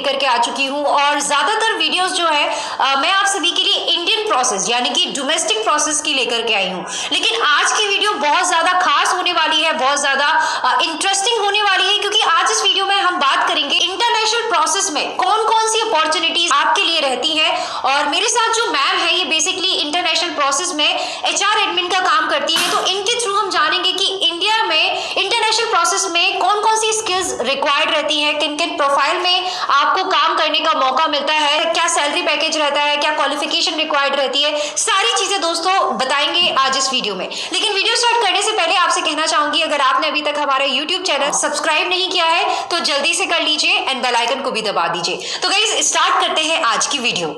लेकर के आ चुकी हूँ और ज्यादातर वीडियोस जो है मैं आप सभी के लिए इंडियन प्रोसेस यानी कि डोमेस्टिक प्रोसेस की लेकर के आई हूँ। लेकिन आज की वीडियो बहुत ज्यादा खास होने वाली है, बहुत ज्यादा इंटरेस्टिंग होने वाली है, क्योंकि आज इस वीडियो में हम बात करेंगे इंटरनेशनल प्रोसेस में कौन कौन सी अपॉर्चुनिटीज आपके लिए रहती है। और मेरे साथ जो मैम है ये बेसिकली इंटरनेशनल प्रोसेस में एचआर एडमिन का काम करती है, तो इनके थ्रू हम जानेंगे कि इंडिया में इंटरनेशनल प्रोसेस में कौन कौन सी स्किल्स रिक्वायर्ड रहती है, किन किन प्रोफाइल में आपको काम करने का मौका मिलता है, क्या सैलरी पैकेज रहता है, क्या क्वालिफिकेशन रिक्वायर्ड रहती है, सारी चीजें दोस्तों बताएंगे आज इस वीडियो में। लेकिन वीडियो स्टार्ट करने से पहले आपसे कहना चाहूंगी, अगर आपने अभी तक हमारा यूट्यूब चैनल सब्सक्राइब नहीं किया है तो जल्दी से कर लीजिए एंड बेल आइकन को भी दबा दीजिए। तो गाइस स्टार्ट करते हैं आज की वीडियो।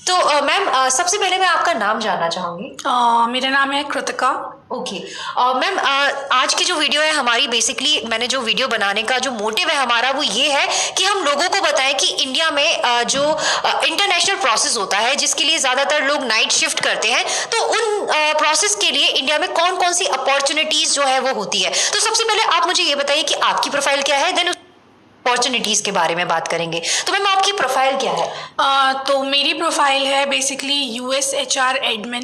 तो मैम सबसे पहले मैं आपका नाम जानना चाहूंगी। मेरा नाम है कृतिका। ओके मैम, आज की जो वीडियो है हमारी, बेसिकली मैंने जो वीडियो बनाने का जो मोटिव है हमारा वो ये है कि हम लोगों को बताएं कि इंडिया में जो इंटरनेशनल प्रोसेस होता है जिसके लिए ज़्यादातर लोग नाइट शिफ्ट करते हैं, तो उन प्रोसेस के लिए इंडिया में कौन कौन सी अपॉर्चुनिटीज़ जो है वो होती है। तो सबसे पहले आप मुझे ये बताइए कि आपकी प्रोफाइल क्या है, देन अपॉर्चुनिटीज़ के बारे में बात करेंगे। तो मैम आपकी प्रोफाइल क्या है? तो मेरी प्रोफाइल है बेसिकली यूएस एचआर एडमिन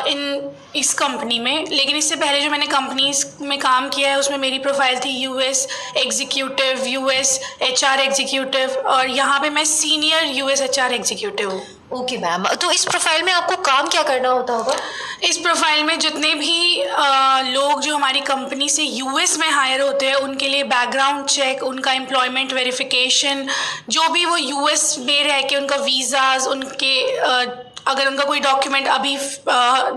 इन इस कंपनी में। लेकिन इससे पहले जो मैंने कंपनीज में काम किया है उसमें मेरी प्रोफाइल थी US executive, US HR executive, और यहाँ पे मैं सीनियर यूएस एचआर एग्जीक्यूटिव हूँ। ओके मैम, तो इस प्रोफाइल में आपको काम क्या करना होता होगा? इस प्रोफाइल में जितने भी लोग जो हमारी कंपनी से यूएस में हायर होते हैं उनके लिए बैकग्राउंड चेक, उनका एम्प्लॉयमेंट वेरिफिकेशन, जो भी वो यूएस में रह के उनका वीज़ाज, उनके अगर उनका कोई डॉक्यूमेंट अभी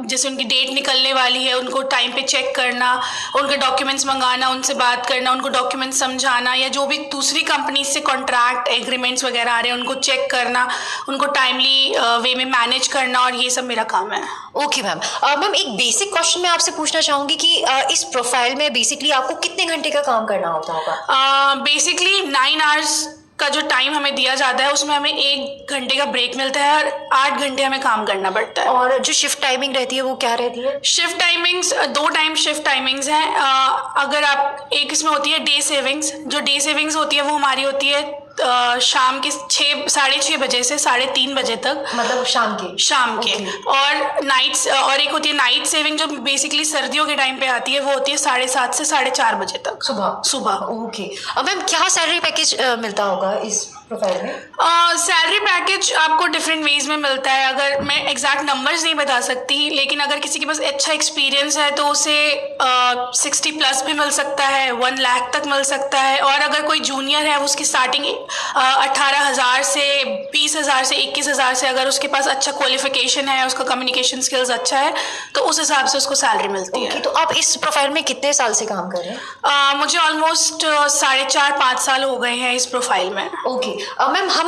जैसे उनकी डेट निकलने वाली है उनको टाइम पे चेक करना, उनके डॉक्यूमेंट्स मंगाना, उनसे बात करना, उनको डॉक्यूमेंट्स समझाना, या जो भी दूसरी कंपनी से कॉन्ट्रैक्ट एग्रीमेंट्स वगैरह आ रहे हैं उनको चेक करना, उनको टाइमली वे में मैनेज करना, और ये सब मेरा काम है। ओके मैम, मैम एक बेसिक क्वेश्चन मैं आपसे पूछना चाहूँगी कि इस प्रोफाइल में बेसिकली आपको कितने घंटे का काम करना होता होगा? बेसिकली 9 आवर्स का जो टाइम हमें दिया जाता है उसमें हमें 1 घंटे का ब्रेक मिलता है और 8 घंटे हमें काम करना पड़ता है। और जो शिफ्ट टाइमिंग रहती है वो क्या रहती है? Shift timings 2 time shift timings हैं। अगर आप एक इसमें होती है डे सेविंग्स, जो डे सेविंग्स होती है वो हमारी होती है शाम के 6-6:30 बजे से 3:30 बजे तक, मतलब शाम के। और नाइट्स, और एक होती है नाइट सेविंग जो बेसिकली सर्दियों के टाइम पे आती है, वो होती है 7:30 से 4:30 बजे तक सुबह। ओके, अब मैम क्या सैलरी पैकेज मिलता होगा इस प्रोफाइल में? सैलरी पैकेज आपको डिफरेंट वेज में मिलता है। अगर मैं एग्जैक्ट नंबर्स नहीं बता सकती, लेकिन अगर किसी के पास अच्छा एक्सपीरियंस है तो उसे 60+ भी मिल सकता है, 1 लाख तक मिल सकता है। और अगर कोई जूनियर है उसकी स्टार्टिंग 18,000 से 20,000 से 21,000 से, अगर उसके पास अच्छा क्वालिफिकेशन है, उसका कम्युनिकेशन स्किल्स अच्छा है, तो उस हिसाब से उसको सैलरी मिलती है। तो आप इस प्रोफाइल में कितने साल से काम कर रहे हैं? मुझे ऑलमोस्ट 4.5 साल हो गए हैं इस प्रोफाइल में। ओके मैम, हम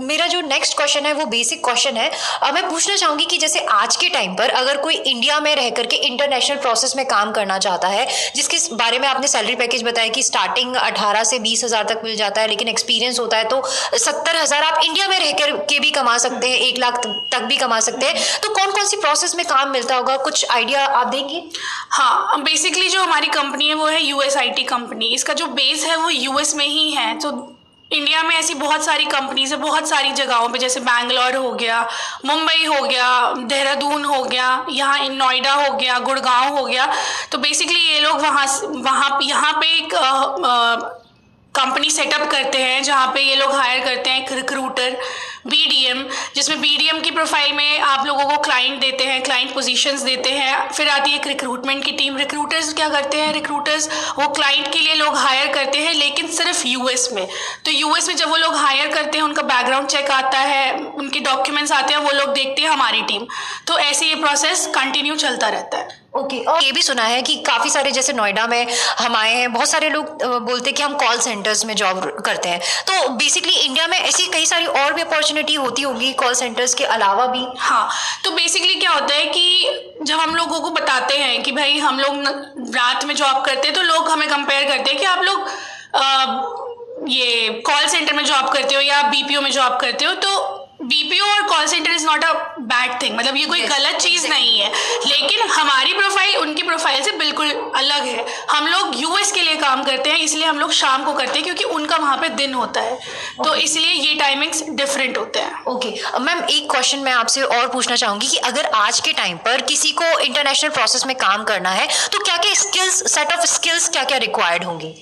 मेरा जो नेक्स्ट क्वेश्चन है वो बेसिक क्वेश्चन है। मैं पूछना चाहूँगी कि जैसे आज के टाइम पर अगर कोई इंडिया में रह करके इंटरनेशनल प्रोसेस में काम करना चाहता है, जिसके बारे में आपने सैलरी पैकेज बताया कि स्टार्टिंग 18 से 20,000 तक मिल जाता है, लेकिन एक्सपीरियंस होता है तो 70,000 आप इंडिया में रह करके भी कमा सकते हैं, 1 लाख तक भी कमा सकते हैं। तो कौन कौन सी प्रोसेस में काम मिलता होगा, कुछ आइडिया आप देंगे? हाँ, बेसिकली जो हमारी कंपनी है वो है USIT कंपनी। इसका जो बेस है वो यूएस में ही है। तो इंडिया में ऐसी बहुत सारी कंपनीज है, बहुत सारी जगहों पे, जैसे बैंगलोर हो गया, मुंबई हो गया, देहरादून हो गया, यहाँ नोएडा हो गया, गुड़गांव हो गया। तो बेसिकली ये लोग यहाँ पे एक कंपनी सेटअप करते हैं जहाँ पे ये लोग हायर करते हैं एक रिक्रूटर, BDM, जिसमें BDM की प्रोफाइल में आप लोगों को क्लाइंट देते हैं, क्लाइंट पोजीशंस देते हैं। फिर आती है एक रिक्रूटमेंट की टीम। रिक्रूटर्स क्या करते हैं, रिक्रूटर्स वो क्लाइंट के लिए लोग हायर करते हैं, लेकिन सिर्फ यूएस में। तो यूएस में जब वो लोग हायर करते हैं उनका बैकग्राउंड चेक आता है, उनके डॉक्यूमेंट्स आते हैं, वो लोग देखते हैं हमारी टीम। तो ऐसे ये प्रोसेस कंटिन्यू चलता रहता है। ओके, और ये भी सुना है कि काफ़ी सारे, जैसे नोएडा में हम आए हैं, बहुत सारे लोग बोलते हैं कि हम कॉल सेंटर्स में जॉब करते हैं। तो बेसिकली इंडिया में ऐसी कई सारी और भी अपॉर्चुनिटी होती होगी कॉल सेंटर्स के अलावा भी? हाँ, तो बेसिकली क्या होता है कि जब हम लोगों को बताते हैं कि भाई हम लोग रात में जॉब करते हैं, तो लोग हमें कंपेयर करते हैं कि आप लोग ये कॉल सेंटर में जॉब करते हो या BPO में जॉब करते हो। तो बीपीओ और call centre is not a bad thing, मतलब ये कोई गलत चीज नहीं है, लेकिन हमारी प्रोफाइल उनकी प्रोफाइल से बिल्कुल अलग है। हम लोग यूएस के लिए काम करते हैं, इसलिए हम लोग शाम को करते हैं क्योंकि उनका वहाँ पे दिन होता है, तो इसलिए ये टाइमिंग्स डिफरेंट होते हैं। ओके मैम, एक क्वेश्चन मैं आपसे और पूछना चाहूंगी कि अगर आज के टाइम पर किसी को इंटरनेशनल प्रोसेस में काम करना है तो क्या क्या स्किल्स, सेट ऑफ स्किल्स क्या क्या रिक्वायर्ड होंगी?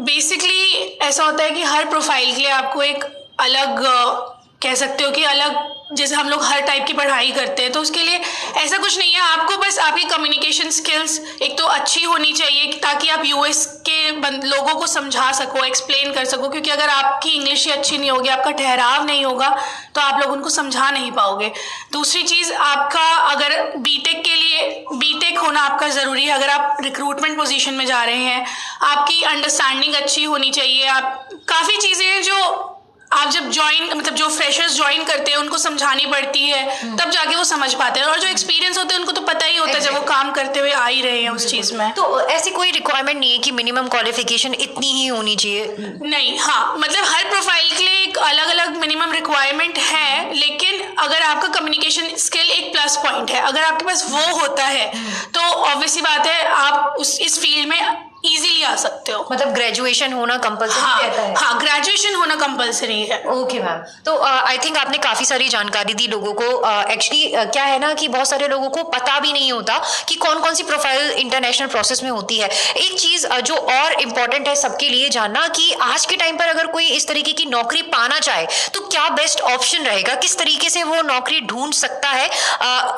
बेसिकली ऐसा होता है कि हर प्रोफाइल के लिए आपको एक अलग कह सकते हो कि अलग, जैसे हम लोग हर टाइप की पढ़ाई करते हैं तो उसके लिए ऐसा कुछ नहीं है, आपको बस आपकी कम्युनिकेशन स्किल्स एक तो अच्छी होनी चाहिए ताकि आप यूएस के लोगों को समझा सको, एक्सप्लेन कर सको, क्योंकि अगर आपकी इंग्लिश ही अच्छी नहीं होगी, आपका ठहराव नहीं होगा तो आप लोग उनको समझा नहीं पाओगे। दूसरी चीज़, आपका अगर बीटेक के लिए बीटेक होना आपका ज़रूरी है। अगर आप रिक्रूटमेंट पोजीशन में जा रहे हैं, आपकी अंडरस्टैंडिंग अच्छी होनी चाहिए। आप काफ़ी चीज़ें हैं जो आप जब मतलब जो फ्रेशर्स ज्वाइन करते हैं उनको समझानी पड़ती है, तब जाके वो समझ पाते हैं, और जो एक्सपीरियंस होते हैं उनको तो पता ही होता है जब वो काम करते हुए आ ही रहे हैं उस चीज़ में। तो ऐसी कोई रिक्वायरमेंट नहीं है कि मिनिमम क्वालिफिकेशन इतनी ही होनी चाहिए? नहीं, हाँ, मतलब हर प्रोफाइल के लिए एक अलग अलग मिनिमम रिक्वायरमेंट है, लेकिन अगर आपका कम्युनिकेशन स्किल एक प्लस पॉइंट है, अगर आपके पास वो होता है तो ऑब्वियसली बात है आप इस फील्ड में इजीली आ सकते हो। मतलब ग्रेजुएशन होना कंपलसरी रहता है? हाँ, ग्रेजुएशन होना कंपलसरी है। ओके मैम, तो आई थिंक आपने काफी सारी जानकारी दी लोगों को। एक्चुअली क्या है ना कि बहुत सारे लोगों को पता भी नहीं होता कि कौन कौन सी प्रोफाइल इंटरनेशनल प्रोसेस में होती है। एक चीज जो और इम्पोर्टेंट है सबके लिए जानना कि आज के टाइम पर अगर कोई इस तरीके की नौकरी पाना चाहे तो क्या बेस्ट ऑप्शन रहेगा, किस तरीके से वो नौकरी ढूंढ सकता है?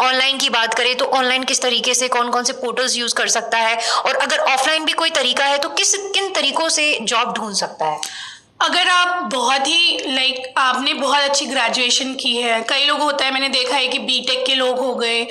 ऑनलाइन की बात करें तो ऑनलाइन किस तरीके से, कौन कौन से पोर्टल्स यूज कर सकता है, और अगर ऑफलाइन भी कोई तरीका है तो किन तरीकों से जॉब ढूंढ सकता है? अगर आप बहुत ही आपने बहुत अच्छी ग्रेजुएशन की है, कई लोग होता है, मैंने देखा है कि बीटेक के लोग हो गए,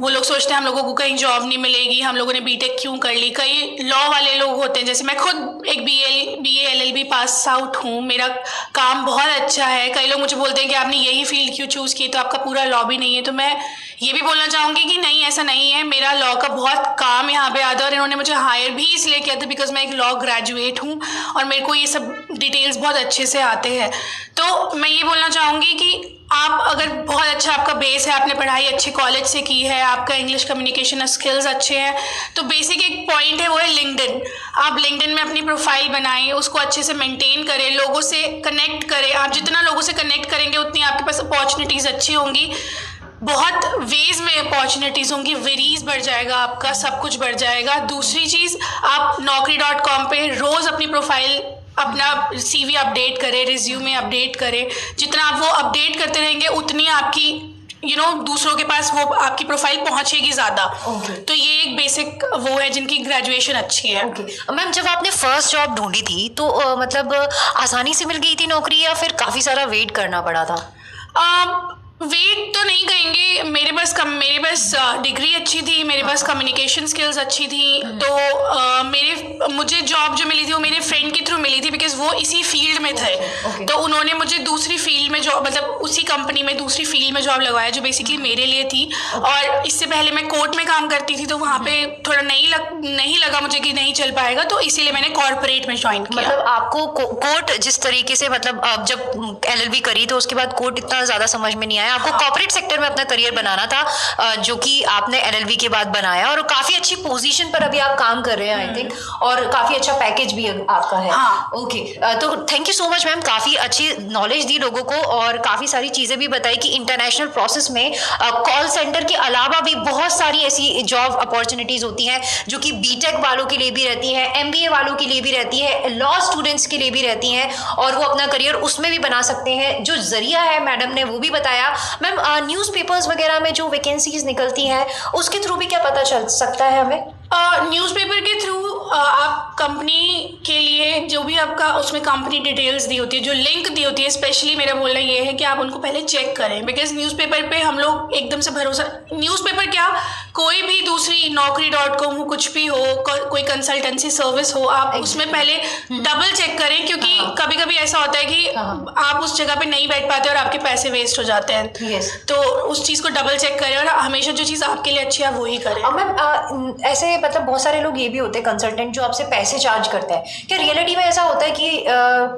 वो लोग सोचते हैं हम लोगों को कहीं जॉब नहीं मिलेगी, हम लोगों ने बीटेक क्यों कर ली। कई लॉ वाले लोग होते हैं, जैसे मैं खुद एक बीए एलएलबी पास आउट हूँ, मेरा काम बहुत अच्छा है। कई लोग मुझे बोलते हैं कि आपने यही फील्ड क्यों चूज़ की, तो आपका पूरा लॉ भी नहीं है। तो मैं ये भी बोलना चाहूँगी कि नहीं, ऐसा नहीं है, मेरा लॉ का बहुत काम यहाँ पे आता है, और इन्होंने मुझे हायर भी इसलिए किया था बिकॉज मैं एक लॉ ग्रेजुएट हूँ और मेरे को ये सब डिटेल्स बहुत अच्छे से आते हैं। तो मैं ये बोलना चाहूँगी कि आप अगर बहुत अच्छा आपका बेस है, आपने पढ़ाई अच्छे कॉलेज से की है, आपका इंग्लिश कम्युनिकेशन स्किल्स अच्छे हैं, तो बेसिक एक पॉइंट है वो है लिंक्डइन। आप लिंक्डइन में अपनी प्रोफाइल बनाएं, उसको अच्छे से मेंटेन करें, लोगों से कनेक्ट करें। आप जितना लोगों से कनेक्ट करेंगे उतनी आपके पास अपॉर्चुनिटीज़ अच्छी होंगी, बहुत वेज में अपॉर्चुनिटीज़ होंगी, वेरीज बढ़ जाएगा आपका, सब कुछ बढ़ जाएगा। दूसरी चीज़, आप naukri.com पे रोज़ अपनी प्रोफाइल, अपना CV अपडेट करें, रिज्यूमे अपडेट करें। जितना आप वो अपडेट करते रहेंगे उतनी आपकी दूसरों के पास वो आपकी प्रोफाइल पहुंचेगी ज़्यादा। तो ये एक बेसिक वो है जिनकी ग्रेजुएशन अच्छी है। मैम, जब आपने फर्स्ट जॉब ढूंढी थी तो मतलब आसानी से मिल गई थी नौकरी या फिर काफ़ी सारा वेट करना पड़ा था? वेट तो नहीं कहेंगे, मेरे पास डिग्री अच्छी थी, मेरे पास कम्युनिकेशन स्किल्स अच्छी थी, तो मुझे जॉब जो मिली थी वो मेरे फ्रेंड के थ्रू मिली थी बिकॉज वो इसी फील्ड में थे। तो उन्होंने मुझे दूसरी फील्ड में जॉब, मतलब उसी कंपनी में दूसरी फील्ड में जॉब लगवाया जो बेसिकली मेरे लिए थी। और इससे पहले मैं कोर्ट में काम करती थी, तो वहाँ पे थोड़ा नहीं लगा मुझे कि नहीं चल पाएगा, तो इसीलिए मैंने कॉर्पोरेट में ज्वाइन किया। मतलब आपको कोर्ट जिस तरीके से, मतलब आप जब LLB करी तो उसके बाद कोर्ट इतना ज़्यादा समझ में नहीं आया, आपको कॉर्पोरेट सेक्टर में अपना करियर बनाना था, जो कि आपने LLB के बाद बनाया, और काफी अच्छी पोजीशन पर अभी आप काम कर रहे हैं आई थिंक, और काफी अच्छा पैकेज भी आपका है। ओके, तो thank you so much ma'am, काफी अच्छी नॉलेज दी लोगों को और काफी सारी चीजें भी बताई कि इंटरनेशनल प्रोसेस में कॉल सेंटर के अलावा भी बहुत सारी ऐसी जॉब अपॉर्चुनिटीज होती हैं जो कि बीटेक वालों के लिए भी रहती है, MBA वालों के लिए भी रहती है, लॉ स्टूडेंट्स के लिए भी रहती हैं, और वो अपना करियर उसमें भी बना सकते हैं। जो जरिया है मैडम ने वो भी बताया। मैम, न्यूज़पेपर्स वगैरह में जो वैकेंसीज निकलती हैं उसके थ्रू भी क्या पता चल सकता है हमें? न्यूज़पेपर के थ्रू आप कंपनी के लिए जो भी आपका उसमें कंपनी डिटेल्स दी होती है, जो लिंक दी होती है, स्पेशली मेरा बोलना ये है कि आप उनको पहले चेक करें, बिकॉज न्यूज़पेपर पे हम लोग एकदम से भरोसा, न्यूज़पेपर क्या, कोई भी दूसरी naukri.com हो, कुछ भी हो, कोई कंसल्टेंसी सर्विस हो, आप उसमें पहले डबल चेक करें, क्योंकि कभी कभी ऐसा होता है कि आप उस जगह पे नहीं बैठ पाते और आपके पैसे वेस्ट हो जाते हैं। तो उस चीज़ को डबल चेक करें और हमेशा जो चीज़ आपके लिए अच्छी है वो ही करें। मैम, ऐसे मतलब बहुत सारे लोग ये भी होते हैं कंसल्टेंट जो आपसे पैसे चार्ज करते हैं, क्या रियलिटी में ऐसा होता है कि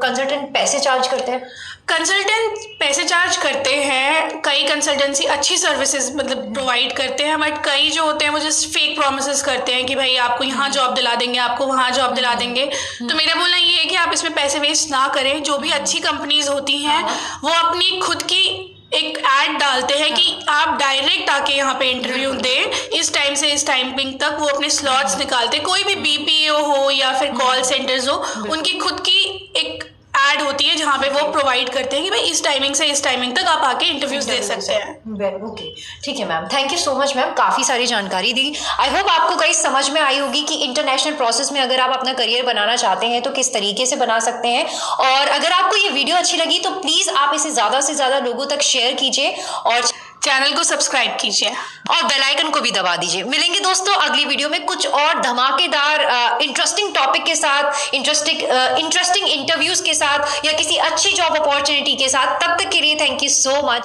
कंसल्टेंट पैसे चार्ज करते हैं? कंसल्टेंट पैसे चार्ज करते हैं, कई कंसल्टेंसी अच्छी सर्विसेज मतलब प्रोवाइड करते हैं, बट कई जो होते हैं वो जस्ट फेक प्रोमिसेस करते हैं कि भाई आपको यहाँ जॉब दिला देंगे, आपको वहाँ जॉब दिला देंगे। तो मेरा बोलना ये है कि आप इसमें पैसे वेस्ट ना करें। जो भी अच्छी कंपनीज होती हैं वो अपनी खुद की एक ऐड डालते हैं कि आप डायरेक्ट आके यहाँ पे इंटरव्यू दें, इस टाइम से इस टाइमिंग तक वो अपने स्लॉट्स निकालते हैं। कोई भी बीपीओ हो या फिर कॉल सेंटर्स हो, उनकी खुद की एक ऐड होती है जहाँ पे वो प्रोवाइड करते हैं कि भाई इस टाइमिंग से इस टाइमिंग तक आप आके इंटरव्यूज दे सकते हैं। ओके, ठीक है ma'am, thank you so much ma'am, काफ़ी सारी जानकारी दी। आई होप आपको कहीं समझ में आई होगी कि इंटरनेशनल प्रोसेस में अगर आप अपना करियर बनाना चाहते हैं तो किस तरीके से बना सकते हैं। और अगर आपको ये वीडियो अच्छी लगी तो प्लीज़ आप इसे ज़्यादा से ज़्यादा लोगों तक शेयर कीजिए और चैनल को सब्सक्राइब कीजिए और बेल आइकन को भी दबा दीजिए। मिलेंगे दोस्तों अगली वीडियो में कुछ और धमाकेदार इंटरेस्टिंग टॉपिक के साथ, इंटरेस्टिंग इंटरव्यूज के साथ या किसी अच्छी जॉब अपॉर्चुनिटी के साथ। तब तक के लिए थैंक यू सो मच।